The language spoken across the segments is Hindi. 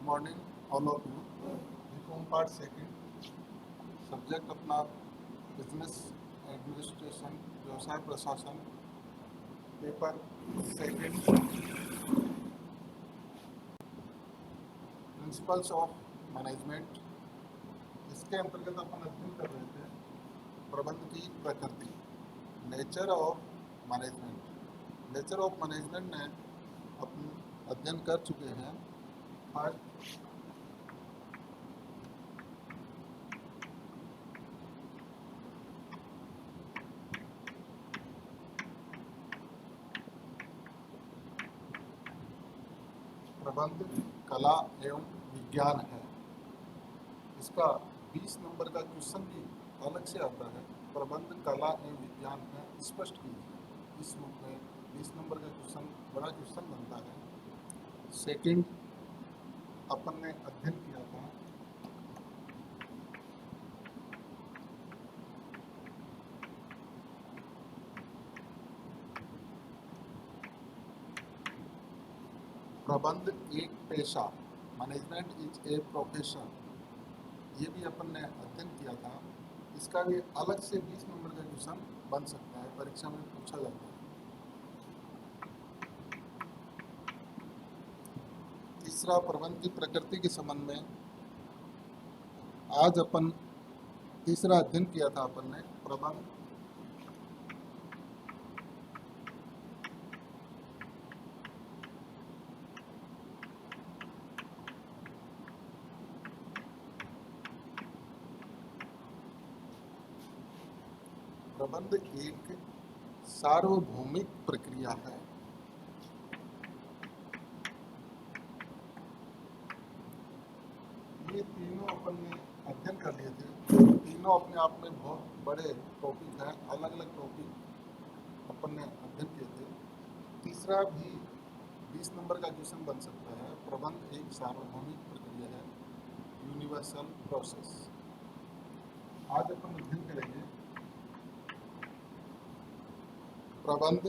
Morning all of you. B.Com part second, subject अपना बिजनेस एडमिनिस्ट्रेशन, व्यवसाय प्रशासन, paper second, principles of management. इसके अंतर्गत अपन अध्ययन कर रहे थे प्रबंध की प्रकृति, nature of management. Nature of management में अपन अध्ययन कर चुके हैं। फर्स्ट, प्रबंध कला एवं विज्ञान है। इसका 20 नंबर का क्वेश्चन भी अलग से आता है। प्रबंध कला एवं विज्ञान है, स्पष्ट कीजिए। इस रूप में 20 नंबर का क्वेश्चन बड़ा क्वेश्चन बनता है। सेकंड, अपन ने अध्ययन किया था प्रबंध एक पेशा, मैनेजमेंट इज ए प्रोफेशन। ये भी अपन ने अध्ययन किया था। इसका भी अलग से 20 नंबर का क्वेश्चन बन सकता है, परीक्षा में पूछा जाता है। तीसरा, प्रबंध की प्रकृति के संबंध में आज अपन तीसरा अध्ययन किया था अपन ने प्रबंध प्रबंध एक सार्वभौमिक प्रक्रिया है। ये तीनों अपन ने अध्ययन कर लिए थे। तीनों अपने आप में बहुत बड़े टॉपिक हैं, अलग अलग टॉपिक अपन ने अध्ययन किए थे। तीसरा भी 20 नंबर का क्वेश्चन बन सकता है। प्रबंध एक सार्वभौमिक प्रक्रिया है, यूनिवर्सल प्रोसेस। आज अपन अध्ययन करेंगे प्रबंध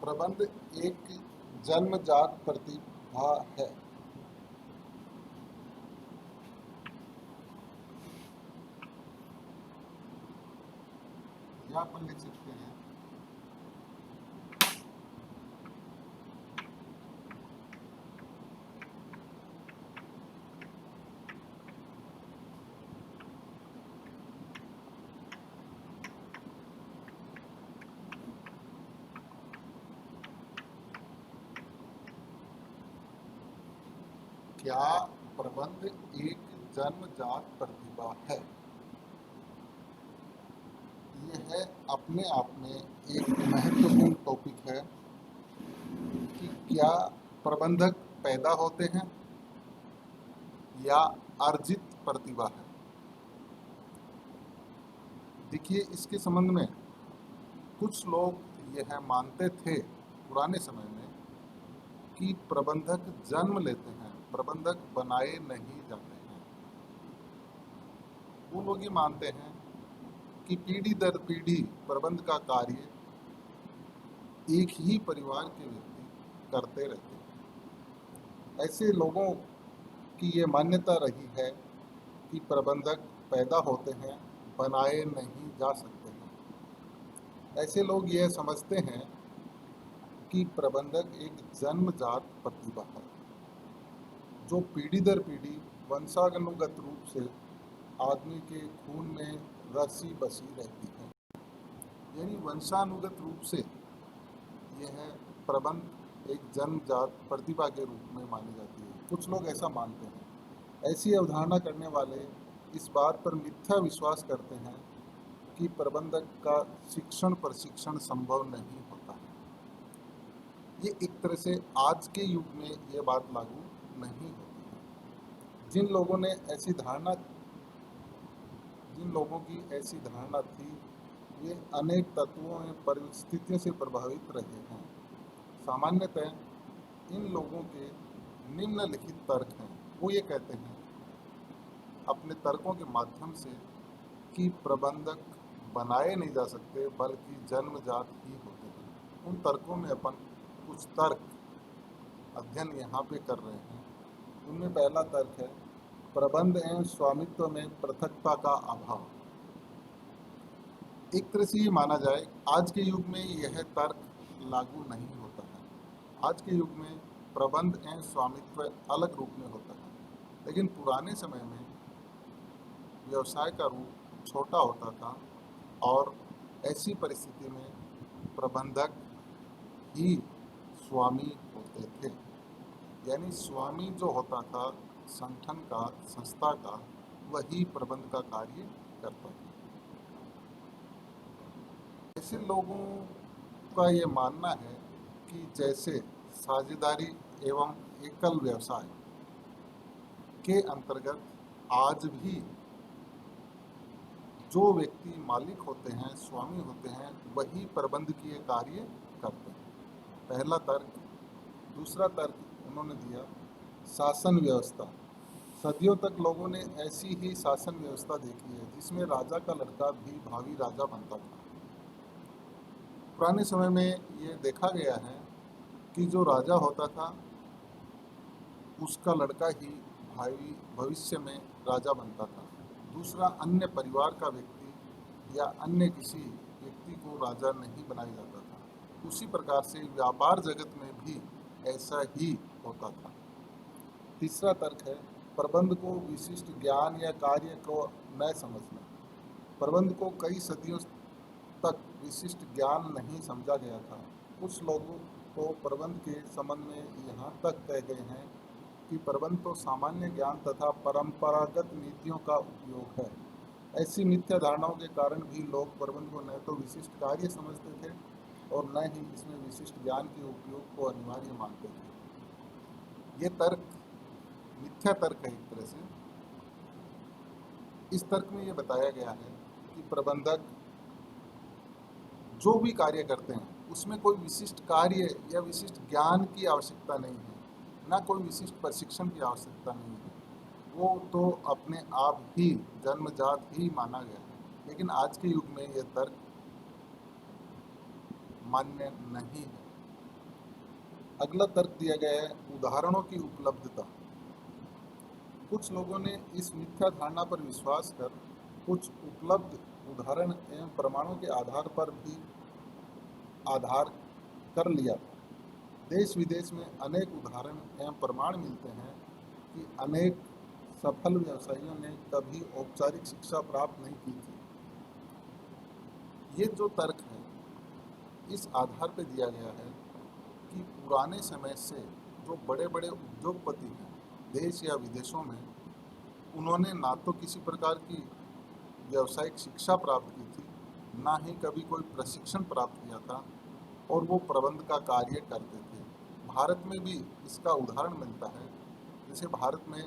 प्रबंध एक जन्मजात प्रतिभा है। यह अपन लिख सकते हैं क्या प्रबंध एक जन्मजात प्रतिभा है? यह अपने आप में एक महत्वपूर्ण टॉपिक है कि क्या प्रबंधक पैदा होते हैं या अर्जित प्रतिभा है। देखिए, इसके संबंध में कुछ लोग यह मानते थे पुराने समय में कि प्रबंधक जन्म लेते हैं, प्रबंधक बनाए नहीं जाते हैं। वो लोग ये मानते हैं कि पीढ़ी दर पीढ़ी प्रबंध का कार्य एक ही परिवार के व्यक्ति करते रहते हैं। ऐसे लोगों की ये मान्यता रही है कि प्रबंधक पैदा होते हैं, बनाए नहीं जा सकते हैं। ऐसे लोग यह समझते हैं कि प्रबंधक एक जन्मजात प्रतिभा है जो पीढ़ी दर पीढ़ी वंशानुगत रूप से आदमी के खून में रसी बसी रहती है। यानी वंशानुगत रूप से यह प्रबंध एक जन्मजात प्रतिभा के रूप में मानी जाती है। कुछ लोग ऐसा मानते हैं। ऐसी अवधारणा करने वाले इस बात पर मिथ्या विश्वास करते हैं कि प्रबंधक का शिक्षण प्रशिक्षण संभव नहीं होता है। ये एक तरह से आज के युग में ये बात लागू नहीं होती है। जिन लोगों की ऐसी धारणा थी, वे अनेक तत्वों एवं परिस्थितियों से प्रभावित रहे हैं। सामान्यतः इन लोगों के निम्नलिखित तर्क हैं। वो ये कहते हैं अपने तर्कों के माध्यम से कि प्रबंधक बनाए नहीं जा सकते बल्कि जन्मजात ही होते हैं। उन तर्कों में अपन कुछ तर्क अध्ययन यहाँ पे कर रहे हैं। उनमें पहला तर्क है प्रबंध एवं स्वामित्व में पृथकता का अभाव। एक तरह से ये माना जाए आज के युग में यह तर्क लागू नहीं होता है। आज के युग में प्रबंध एवं स्वामित्व अलग रूप में होता है, लेकिन पुराने समय में व्यवसाय का रूप छोटा होता था और ऐसी परिस्थिति में प्रबंधक ही स्वामी होते थे। यानी स्वामी जो होता था संगठन का, संस्था का, वही प्रबंध का कार्य करता था। ऐसे लोगों का ये मानना है कि जैसे साझेदारी एवं एकल व्यवसाय के अंतर्गत आज भी जो व्यक्ति मालिक होते हैं, स्वामी होते हैं, वही प्रबंधकीय कार्य करते हैं। पहला तर्क। दूसरा तर्क उन्होंने दिया शासन व्यवस्था। सदियों तक लोगों ने ऐसी ही शासन व्यवस्था देखी है जिसमें राजा का लड़का भी भावी राजा बनता था। पुराने समय में ये देखा गया है कि जो राजा होता था उसका लड़का ही भावी भविष्य में राजा बनता था। दूसरा अन्य परिवार का व्यक्ति या अन्य किसी व्यक्ति को राजा नहीं बनाया जाता था। उसी प्रकार से व्यापार जगत में भी ऐसा ही होता था। तीसरा तर्क है प्रबंध को विशिष्ट ज्ञान या कार्य को न समझना। प्रबंध को कई सदियों तक विशिष्ट ज्ञान नहीं समझा गया था। कुछ लोगों को प्रबंध के संबंध में यहाँ तक कह गए हैं कि प्रबंध तो सामान्य ज्ञान तथा परंपरागत नीतियों का उपयोग है। ऐसी मिथ्या धारणाओं के कारण भी लोग प्रबंध को न तो विशिष्ट कार्य समझते थे और न ही इसमें विशिष्ट ज्ञान के उपयोग को अनिवार्य मानते थे। ये तर्क मिथ्या तर्क है एक तरह से। इस तर्क में ये बताया गया है कि प्रबंधक जो भी कार्य करते हैं उसमें कोई विशिष्ट कार्य या विशिष्ट ज्ञान की आवश्यकता नहीं है, ना कोई विशिष्ट प्रशिक्षण की आवश्यकता नहीं है। वो तो अपने आप ही जन्मजात ही माना गया है। लेकिन आज के युग में यह तर्क मान्य नहीं है। अगला तर्क दिया गया है उदाहरणों की उपलब्धता। कुछ लोगों ने इस मिथ्या धारणा पर विश्वास कर कुछ उपलब्ध उदाहरण एवं प्रमाणों के आधार पर भी आधार कर लिया था। देश विदेश में अनेक उदाहरण एवं प्रमाण मिलते हैं कि अनेक सफल व्यवसायियों ने कभी औपचारिक शिक्षा प्राप्त नहीं की थी। ये जो तर्क है इस आधार पर दिया गया है कि पुराने समय से जो बड़े बड़े उद्योगपति हैं देश या विदेशों में, उन्होंने ना तो किसी प्रकार की व्यावसायिक शिक्षा प्राप्त की थी, ना ही कभी कोई प्रशिक्षण प्राप्त किया था और वो प्रबंध का कार्य करते थे। भारत में भी इसका उदाहरण मिलता है। जैसे भारत में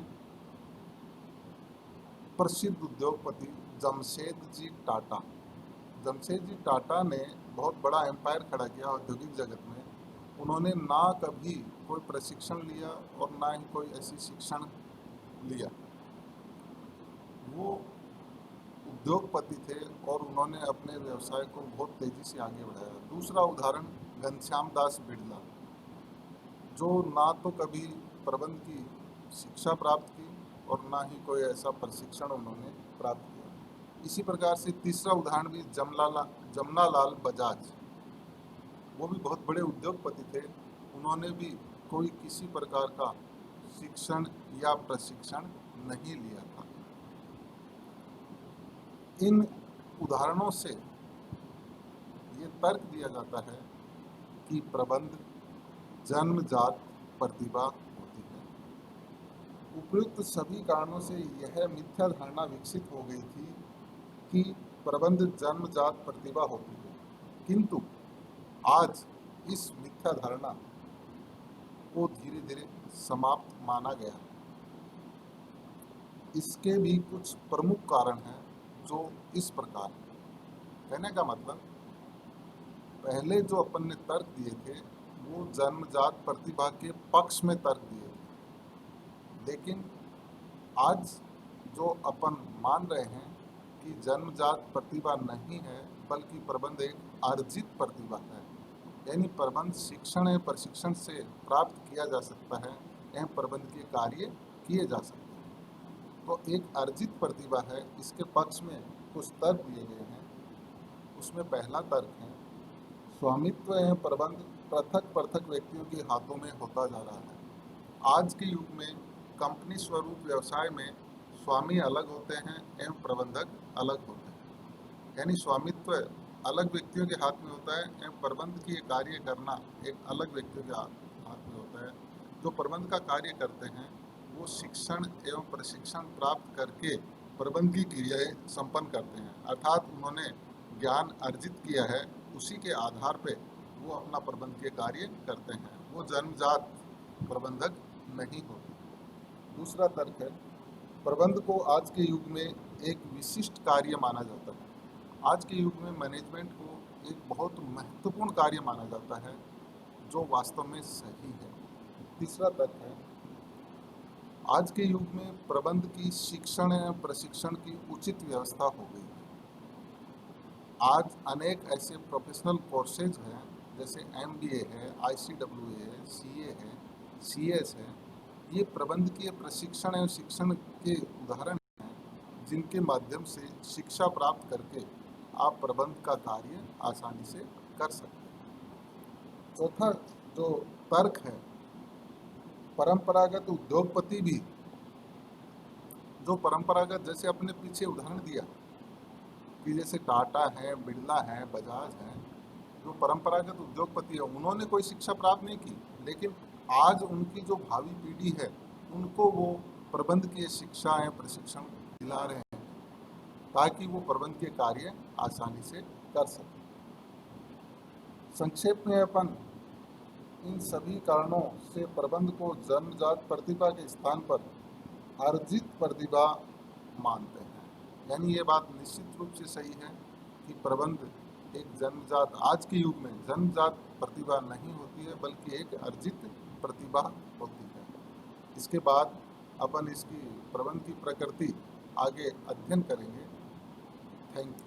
प्रसिद्ध उद्योगपति जमशेदजी टाटा ने बहुत बड़ा एम्पायर खड़ा किया औद्योगिक जगत में। उन्होंने ना कभी कोई प्रशिक्षण लिया और ना ही कोई ऐसी शिक्षण लिया। वो उद्योगपति थे और उन्होंने अपने व्यवसाय को बहुत तेजी से आगे बढ़ाया। दूसरा उदाहरण घनश्याम दास बिड़ला, जो ना तो कभी प्रबंध की शिक्षा प्राप्त की और ना ही कोई ऐसा प्रशिक्षण उन्होंने प्राप्त किया। इसी प्रकार से तीसरा उदाहरण भी जमनालाल बजाज, वो भी बहुत बड़े उद्योगपति थे। उन्होंने भी कोई किसी प्रकार का शिक्षण या प्रशिक्षण नहीं लिया था। इन उदाहरणों से ये तर्क दिया जाता है कि प्रबंध जन्मजात प्रतिभा होती है। उपयुक्त सभी कारणों से यह मिथ्या धारणा विकसित हो गई थी कि प्रबंध जन्मजात प्रतिभा होती है, किंतु आज इस मिथ्या धारणा को धीरे धीरे समाप्त माना गया है। इसके भी कुछ प्रमुख कारण हैं जो इस प्रकार हैं। कहने का मतलब, पहले जो अपन ने तर्क दिए थे वो जन्मजात प्रतिभा के पक्ष में तर्क दिए थे, लेकिन आज जो अपन मान रहे हैं कि जन्मजात प्रतिभा नहीं है बल्कि प्रबंध एक अर्जित प्रतिभा है, यानी प्रबंध शिक्षण एवं प्रशिक्षण से प्राप्त किया जा सकता है एवं प्रबंध के कार्य किए जा सकते हैं। तो एक अर्जित प्रतिभा है, इसके पक्ष में कुछ तर्क दिए गए हैं। उसमें पहला तर्क है, स्वामित्व एवं प्रबंध पृथक पृथक व्यक्तियों के हाथों में होता जा रहा है। आज के युग में कंपनी स्वरूप व्यवसाय में स्वामी अलग होते हैं एवं प्रबंधक अलग होते हैं, यानी स्वामित्व अलग व्यक्तियों के हाथ में होता है एवं प्रबंध की कार्य करना एक अलग व्यक्तियों के हाथ में होता है। जो प्रबंध का कार्य करते हैं वो शिक्षण एवं प्रशिक्षण प्राप्त करके प्रबंध की क्रियाएं संपन्न करते हैं, अर्थात उन्होंने ज्ञान अर्जित किया है, उसी के आधार पे वो अपना प्रबंध के कार्य करते हैं। वो जन्मजात प्रबंधक नहीं होते। दूसरा तर्क है, प्रबंध को आज के युग में एक विशिष्ट कार्य माना जाता है। आज के युग में मैनेजमेंट को एक बहुत महत्वपूर्ण कार्य माना जाता है, जो वास्तव में सही है। तीसरा तर्क है, आज के युग में प्रबंध की शिक्षण एवं प्रशिक्षण की उचित व्यवस्था हो गई है। आज अनेक ऐसे प्रोफेशनल कोर्सेज हैं, जैसे MBA है, ICWA है, CA है, CS है। ये प्रबंधकीय प्रशिक्षण एवं शिक्षण के उदाहरण हैं, जिनके माध्यम से शिक्षा प्राप्त करके आप प्रबंध का कार्य आसानी से कर सकते हैं। चौथा जो तर्क है, परंपरागत उद्योगपति भी, जो परंपरागत, जैसे अपने पीछे उदाहरण दिया कि जैसे टाटा है, बिरला है, बजाज है, जो परंपरागत उद्योगपति है उन्होंने कोई शिक्षा प्राप्त नहीं की, लेकिन आज उनकी जो भावी पीढ़ी है उनको वो प्रबंध की शिक्षा एवं प्रशिक्षण दिला रहे हैं, ताकि वो प्रबंध के कार्य आसानी से कर सकें। संक्षेप में अपन इन सभी कारणों से प्रबंध को जन्मजात प्रतिभा के स्थान पर अर्जित प्रतिभा मानते हैं। यानी ये बात निश्चित रूप से सही है कि प्रबंध एक जन्मजात, आज के युग में जन्मजात प्रतिभा नहीं होती है बल्कि एक अर्जित प्रतिभा होती है। इसके बाद अपन इसकी प्रबंध की प्रकृति आगे अध्ययन करेंगे। Thank you.